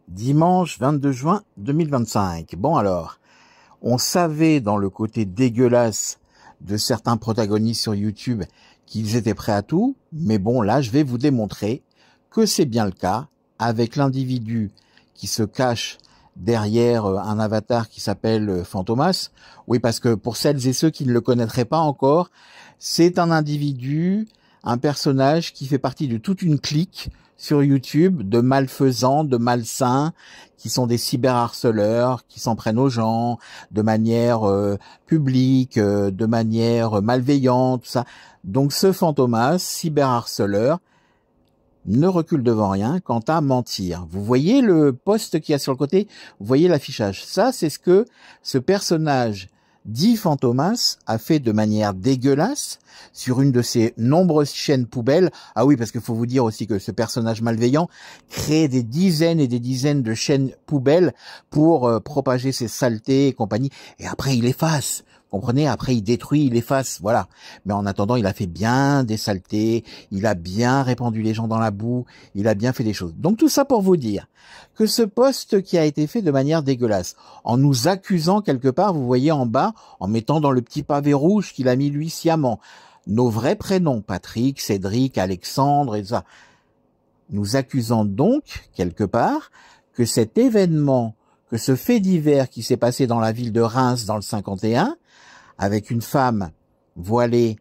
Dimanche 22 juin 2025. Bon alors, on savait dans le côté dégueulasse de certains protagonistes sur YouTube qu'ils étaient prêts à tout, mais bon là je vais vous démontrer que c'est bien le cas avec l'individu qui se cache derrière un avatar qui s'appelle Fantomas. Oui, parce que pour celles et ceux qui ne le connaîtraient pas encore, c'est un individu, un personnage qui fait partie de toute une clique sur YouTube de malfaisants, de malsains, qui sont des cyberharceleurs, qui s'en prennent aux gens de manière publique, de manière malveillante, tout ça. Donc ce Fantomas, cyberharceleur, ne recule devant rien quant à mentir. Vous voyez le post qu'il y a sur le côté? Vous voyez l'affichage? Ça, c'est ce que ce personnage dit Fantomas a fait de manière dégueulasse sur une de ses nombreuses chaînes poubelles. Ah oui, parce qu'il faut vous dire aussi que ce personnage malveillant crée des dizaines et des dizaines de chaînes poubelles pour propager ses saletés et compagnie. Et après, il efface. Comprenez, après il détruit, il efface, voilà. Mais en attendant, il a fait bien des saletés, il a bien répandu les gens dans la boue, il a bien fait des choses. Donc tout ça pour vous dire que ce poste qui a été fait de manière dégueulasse, en nous accusant quelque part, vous voyez en bas, en mettant dans le petit pavé rouge qu'il a mis lui sciemment, nos vrais prénoms, Patrick, Cédric, Alexandre et ça, nous accusant donc quelque part que cet événement, que ce fait divers qui s'est passé dans la ville de Reims dans le 51, avec une femme voilée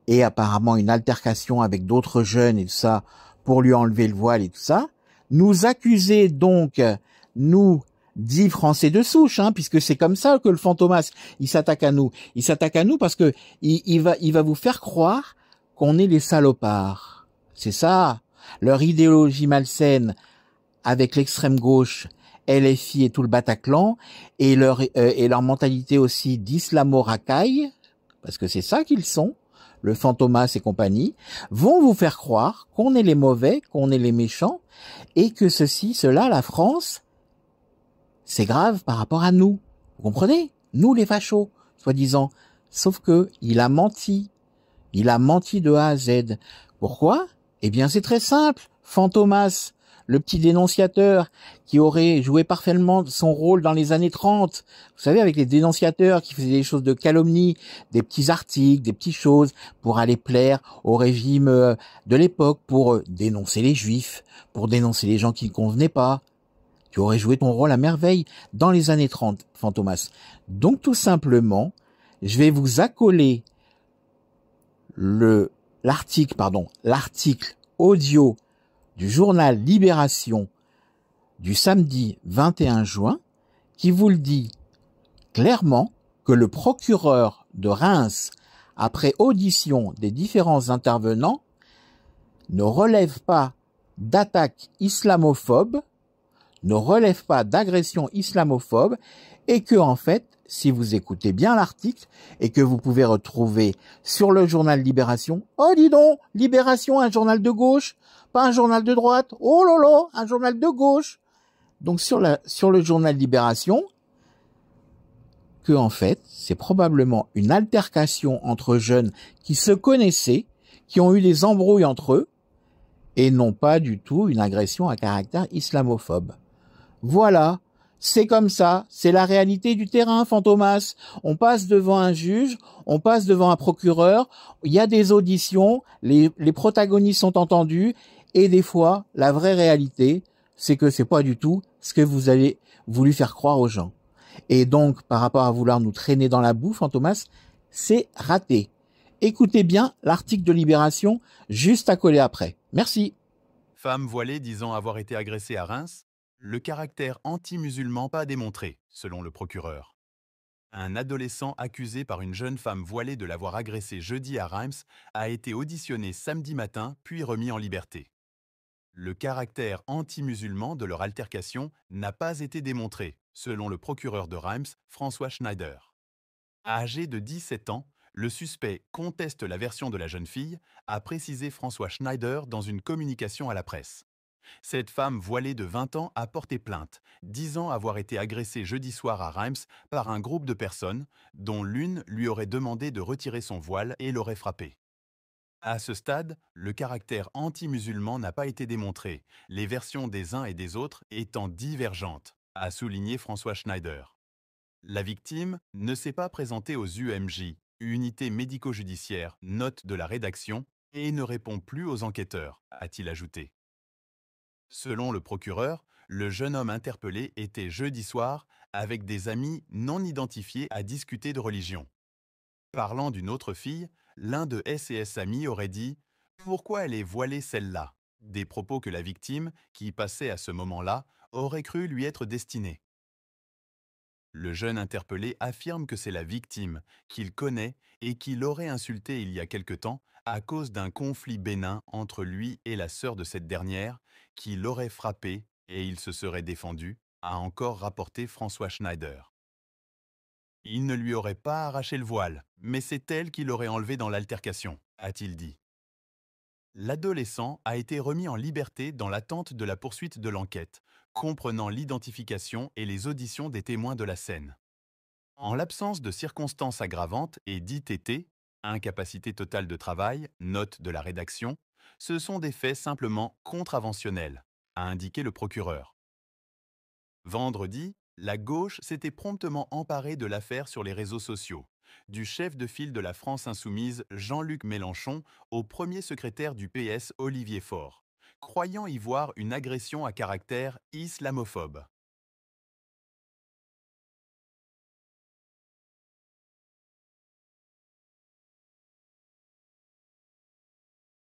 et apparemment une altercation avec d'autres jeunes et tout ça, pour lui enlever le voile et tout ça, nous accuser donc, nous, dits Français de souche, puisque c'est comme ça que le Fantomas, il s'attaque à nous. Il s'attaque à nous parce que il va vous faire croire qu'on est les salopards. C'est ça, leur idéologie malsaine avec l'extrême gauche, LFI et tout le Bataclan, et leur mentalité aussi d'islamo-racaille, parce que c'est ça qu'ils sont, le Fantomas et compagnie, vont vous faire croire qu'on est les mauvais, qu'on est les méchants, et que ceci, cela, la France, c'est grave par rapport à nous. Vous comprenez? Nous les fachos, soi-disant. Sauf que il a menti. Il a menti de A à Z. Pourquoi? Eh bien, c'est très simple. Fantomas, le petit dénonciateur qui aurait joué parfaitement son rôle dans les années 30. Vous savez, avec les dénonciateurs qui faisaient des choses de calomnie, des petits articles, des petites choses pour aller plaire au régime de l'époque, pour dénoncer les juifs, pour dénoncer les gens qui ne convenaient pas. Tu aurais joué ton rôle à merveille dans les années 30, Fantomas. Donc, tout simplement, je vais vous accoler l'article audio du journal Libération du samedi 21 juin qui vous le dit clairement que le procureur de Reims, après audition des différents intervenants, ne relève pas d'attaque islamophobe, ne relève pas d'agression islamophobe et que, en fait, si vous écoutez bien l'article et que vous pouvez retrouver sur le journal Libération, oh dis donc, Libération, un journal de gauche, pas un journal de droite, oh lolo, un journal de gauche. Donc sur le journal Libération, que en fait, c'est probablement une altercation entre jeunes qui se connaissaient, qui ont eu des embrouilles entre eux, et non pas du tout une agression à caractère islamophobe. Voilà, c'est comme ça, c'est la réalité du terrain, Fantomas. On passe devant un juge, on passe devant un procureur, il y a des auditions, les protagonistes sont entendus, et des fois, la vraie réalité, c'est que c'est pas du tout ce que vous avez voulu faire croire aux gens. Et donc, par rapport à vouloir nous traîner dans la boue, Fantomas, c'est raté. Écoutez bien l'article de Libération juste à coller après. Merci. Femme voilée disant avoir été agressée à Reims, le caractère anti-musulman pas démontré, selon le procureur. Un adolescent accusé par une jeune femme voilée de l'avoir agressé jeudi à Reims a été auditionné samedi matin puis remis en liberté. Le caractère anti-musulman de leur altercation n'a pas été démontré, selon le procureur de Reims, François Schneider. Âgé de 17 ans, le suspect conteste la version de la jeune fille, a précisé François Schneider dans une communication à la presse. Cette femme voilée de 20 ans a porté plainte, disant avoir été agressée jeudi soir à Reims par un groupe de personnes, dont l'une lui aurait demandé de retirer son voile et l'aurait frappée. À ce stade, le caractère anti-musulman n'a pas été démontré, les versions des uns et des autres étant divergentes, a souligné François Schneider. La victime ne s'est pas présentée aux UMJ, unités médico-judiciaires, note de la rédaction, et ne répond plus aux enquêteurs, a-t-il ajouté. Selon le procureur, le jeune homme interpellé était jeudi soir avec des amis non identifiés à discuter de religion. Parlant d'une autre fille, l'un de S&S amis aurait dit « Pourquoi elle est voilée celle-là ?» Des propos que la victime, qui passait à ce moment-là, aurait cru lui être destinés. Le jeune interpellé affirme que c'est la victime, qu'il connaît et qu'il aurait insulté il y a quelque temps à cause d'un conflit bénin entre lui et la sœur de cette dernière, qui l'aurait frappé et il se serait défendu, a encore rapporté François Schneider. Il ne lui aurait pas arraché le voile, mais c'est elle qui l'aurait enlevé dans l'altercation, a-t-il dit. L'adolescent a été remis en liberté dans l'attente de la poursuite de l'enquête, comprenant l'identification et les auditions des témoins de la scène. En l'absence de circonstances aggravantes et d'ITT, incapacité totale de travail, note de la rédaction, ce sont des faits simplement contraventionnels, a indiqué le procureur. Vendredi, la gauche s'était promptement emparée de l'affaire sur les réseaux sociaux, du chef de file de la France insoumise Jean-Luc Mélenchon au premier secrétaire du PS Olivier Faure, croyant y voir une agression à caractère islamophobe.